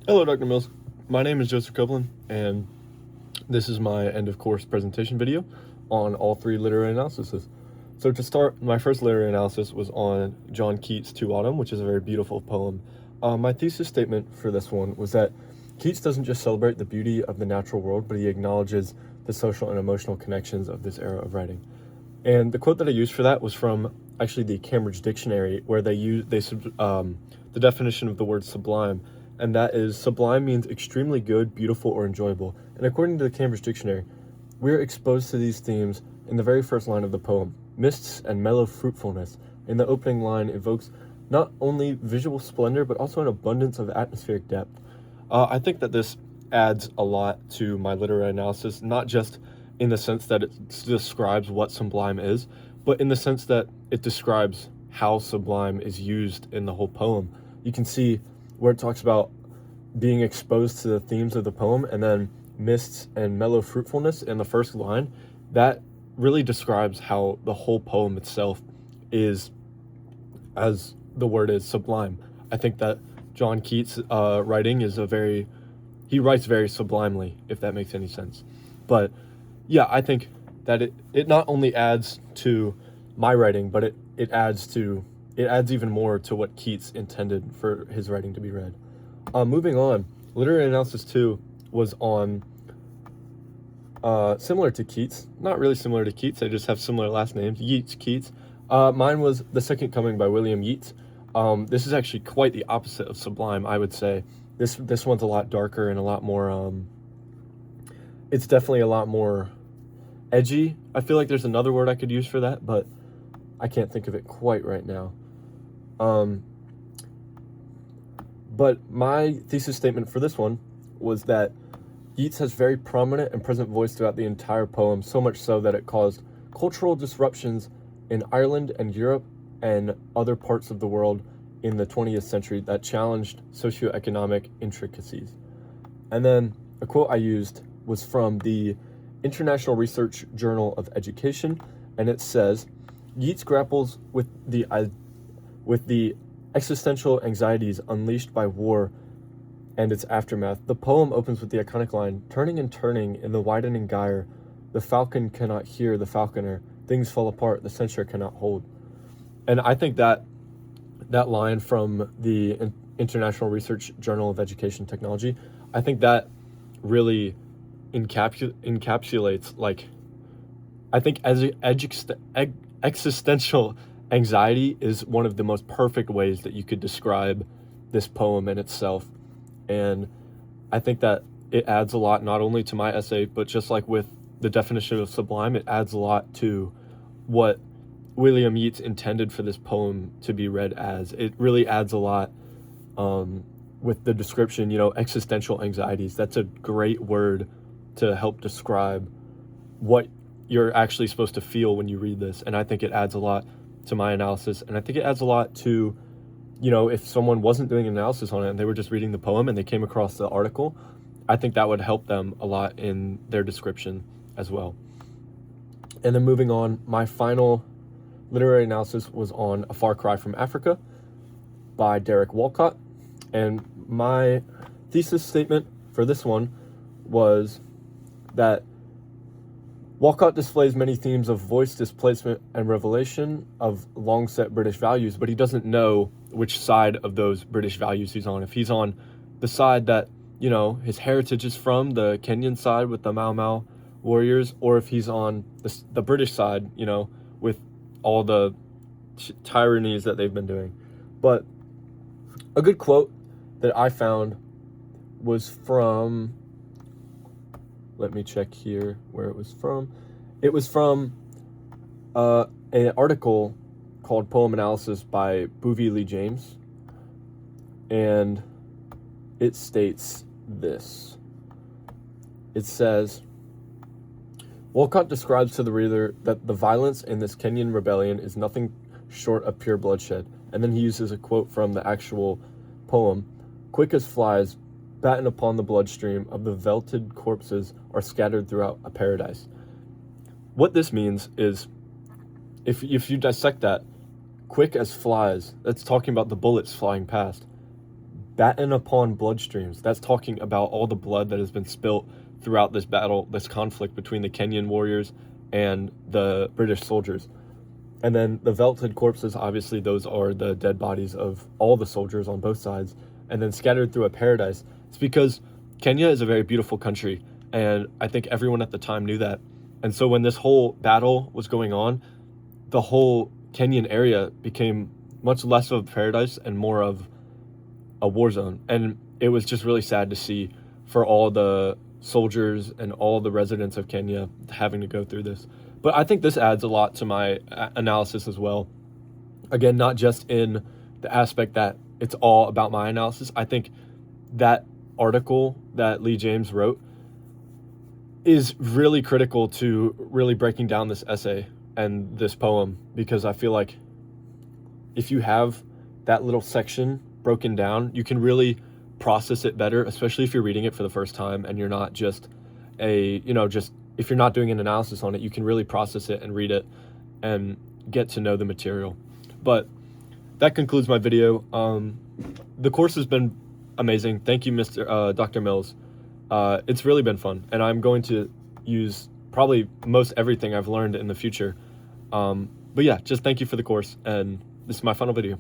Hello, Dr. Mills. My name is Joseph Copeland, and this is my end of course presentation video on all three literary analyses. So, to start, my first literary analysis was on John Keats' To Autumn, which is a very beautiful poem. My thesis statement for this one was that Keats doesn't just celebrate the beauty of the natural world, but he acknowledges the social and emotional connections of this era of writing. And the quote that I used for that was from actually the Cambridge Dictionary, where the definition of the word sublime, and that is sublime means extremely good, beautiful, or enjoyable. And according to the Cambridge Dictionary, we're exposed to these themes in the very first line of the poem. Mists and mellow fruitfulness in the opening line evokes not only visual splendor, but also an abundance of atmospheric depth. I think that this adds a lot to my literary analysis, not just in the sense that it describes what sublime is, but in the sense that it describes how sublime is used in the whole poem. You can see where it talks about being exposed to the themes of the poem, and then mists and mellow fruitfulness in the first line. That really describes how the whole poem itself is, as the word is, sublime. I think that John Keats' writing is he writes very sublimely, if that makes any sense. But yeah, I think that it not only adds to my writing, but it adds even more to what Keats intended for his writing to be read. Moving on, literary analysis 2 was on similar to Keats, not really similar to Keats, they just have similar last names, Yeats, Keats. Mine was The Second Coming by William Yeats. This is actually quite the opposite of sublime, I would say. This one's a lot darker and a lot more, it's definitely a lot more edgy. I feel like there's another word I could use for that, but I can't think of it quite right now. But my thesis statement for this one was that Yeats has very prominent and present voice throughout the entire poem, so much so that it caused cultural disruptions in Ireland and Europe and other parts of the world in the 20th century that challenged socioeconomic intricacies. And then a quote I used was from the International Research Journal of Education, and it says, Yeats grapples with the existential anxieties unleashed by war and its aftermath. The poem opens with the iconic line, turning and turning in the widening gyre, the falcon cannot hear the falconer, things fall apart, the censure cannot hold. And I think that line from the International Research Journal of Education Technology, I think that really encapsulates, like, I think existential anxiety is one of the most perfect ways that you could describe this poem in itself. And I think that it adds a lot, not only to my essay, but just like with the definition of sublime, it adds a lot to what William Yeats intended for this poem to be read as. It really adds a lot with the description, existential anxieties. That's a great word to help describe what you're actually supposed to feel when you read this. And I think it adds a lot to my analysis. And I think it adds a lot to, if someone wasn't doing an analysis on it and they were just reading the poem and they came across the article, I think that would help them a lot in their description as well. And then moving on, my final literary analysis was on A Far Cry from Africa by Derek Walcott. And my thesis statement for this one was that Walcott displays many themes of voice displacement and revelation of long-set British values, but he doesn't know which side of those British values he's on. If he's on the side that, his heritage is from, the Kenyan side with the Mau Mau warriors, or if he's on the British side, with all the tyrannies that they've been doing. But a good quote that I found was from, let me check here where it was from. It was from an article called Poem Analysis by Buvie Lee James. And it states this. It says, Walcott describes to the reader that the violence in this Kenyan rebellion is nothing short of pure bloodshed. And then he uses a quote from the actual poem. Quick as flies, batten upon the bloodstream of the velted corpses are scattered throughout a paradise. What this means is, if you dissect that, quick as flies, that's talking about the bullets flying past. batten upon bloodstreams. That's talking about all the blood that has been spilt throughout this battle, this conflict between the Kenyan warriors and the British soldiers. And then the velted corpses, obviously, those are the dead bodies of all the soldiers on both sides, and then scattered through a paradise. It's because Kenya is a very beautiful country, and I think everyone at the time knew that. And so when this whole battle was going on, the whole Kenyan area became much less of a paradise and more of a war zone. And it was just really sad to see for all the soldiers and all the residents of Kenya having to go through this. But I think this adds a lot to my analysis as well. Again, not just in the aspect that it's all about my analysis. I think that article that Lee James wrote is really critical to really breaking down this essay and this poem, because I feel like if you have that little section broken down, you can really process it better, especially if you're reading it for the first time and you're not just if you're not doing an analysis on it, you can really process it and read it and get to know the material. But that concludes my video. The course has been amazing. Thank you, Dr. Mills. It's really been fun, and I'm going to use probably most everything I've learned in the future. But yeah, just thank you for the course, and this is my final video.